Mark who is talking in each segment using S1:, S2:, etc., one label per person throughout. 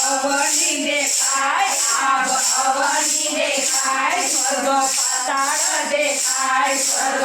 S1: અવની દેખાય આબ અવની દેખાય સ્વર્ગ પાતાળ દેખાય સ્વર્ગ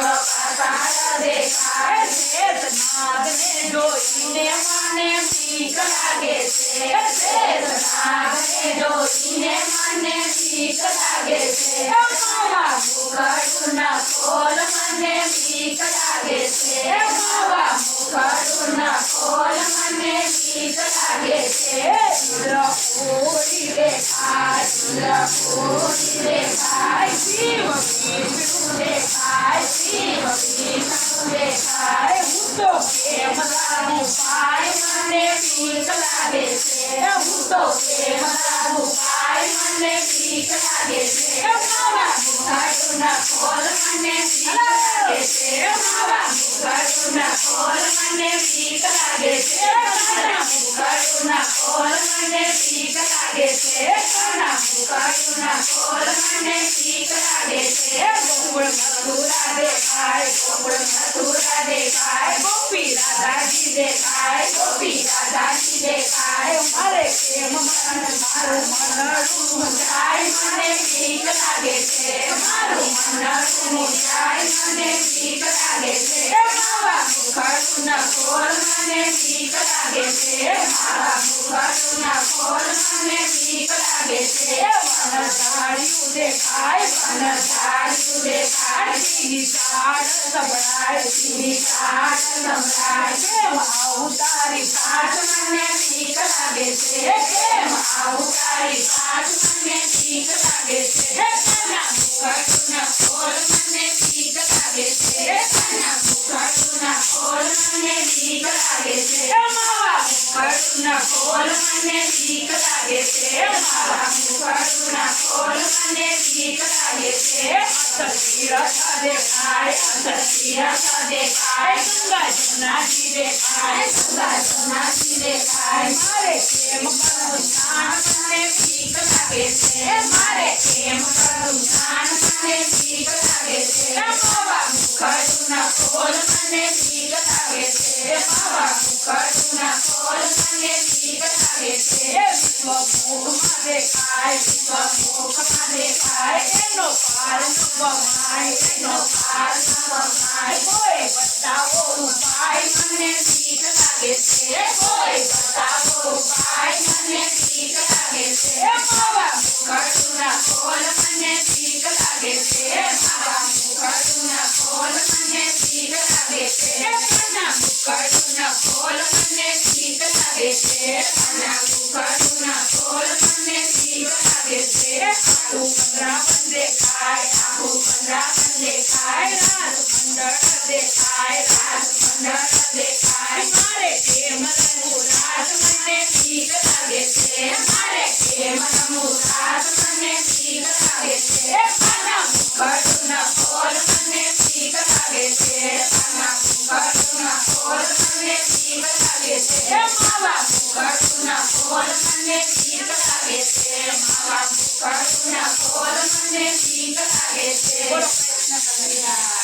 S1: પાતાળ દેખાય શેષનાગને જોઈને મને બીક લાગે છે શેષનાગને જોઈને મને બીક લાગે છે માવા મુખડુના ખોલ મને બીક લાગે છે માવા મુખડુના ખોલ મને બીક લાગે છે ઇન્દ્રપુરી દેખાય ઇન્દ્રપુરી દેખાય શિવ વિષ્ણુ દેખાય શિવ વિષ્ણુ દેખાય હું તો પ્રેમ લાગુ પાય મને બીક લાગે છે હું તો પ્રેમ લાગુ પાય મને બીક લાગે છે માવા મુખડુના ખોલ મને બીક લાગે છે માવા મુખડુના ખોલ મને બીક લાગે છે મારા મુખડુના ખોલ મને બીક લાગે છે મારા મુખડુના ખોલ મને બીક લાગે છે ગોકુળ મથુરા દેખાય ગોકુળ મથુરા દેખાય ગોપી રાધાજી દેખાય ગોપી રાધાજી દેખાય મારે કેમ મન મારું મનડું જાય મને બીક લાગે છે મારું મનડું જાય મને બીક લાગે છે મારા મુખડુના ખોલ મને બીક લાગે છે મારા મુખડુના ખોલ મને બીક લાગે છે વનઝાડિયું દેખાય વનઝાડિયું દેખાય સીધી સાડ સંભળાય સીધી સાડ સંભળાય કેમ આવું તારી પાછ મને બીક લાગે છે કેમ આવું તારી પાછ મને બીક લાગે છે મારા મુખડુના ખોલ મને બીક લાગે છે મારા મુખડુના ખોલ મને બીક લાગે છે મારા મુખડુના ખોલ મને બીક લાગે છે મારા મુખડુના ખોલ મને બીક લાગે છે અસલ તીરથ દેખાય અસલ તીરથ દેખાય ગંગા જમનાજી દેખાય ગંગા જમનાજી દેખાય મારે કેમ કરવું સ્નાન મને બીક લાગે છે મારે કેમ કરવું સ્નાન મને બીક લાગે છે માવા મુખડુના ખોલ મને બીક લાગે છે માવા મુખડુના ખોલ મને બીક લાગે છે વિશ્વમુખમાં દેખાય વિશ્વમુખમાં દેખાય એનો પાર ન વમાય એનો પાર ન વમાય કોઈ બતાવો ઉપાય મને બીક લાગે છે કોઈ બતાવો ઉપાય મને બીક લાગે છે માવા મુખડુના ખોલ મને બીક લાગે છે માવા મુખડુના ખોલ મને બીક લાગે છે મારા મુખડુના ખોલ મને બીક લાગે છે મારા મુખડુના ખોલ મને બીક લાગે છે આખું પંદરાવન દેખાય આખું પંદરાવન દેખાય રાત મંડળ દેખાય રાત મંડળ દેખાય મારે કેમ રમવું રાત મને બીક લાગે છે મારે કેમ રમવું રાત મને બીક લાગે છે મારા મુખડુના ખોલ મને બીક લાગે છે મારા મુખડુના ખોલ મને બીક લાગે છે માવા મુખડુના ખોલ મને બીક લાગે છે માવા મુખડુના ખોલ મને બીક લાગે છે બોલો કૃષ્ણ કનૈયા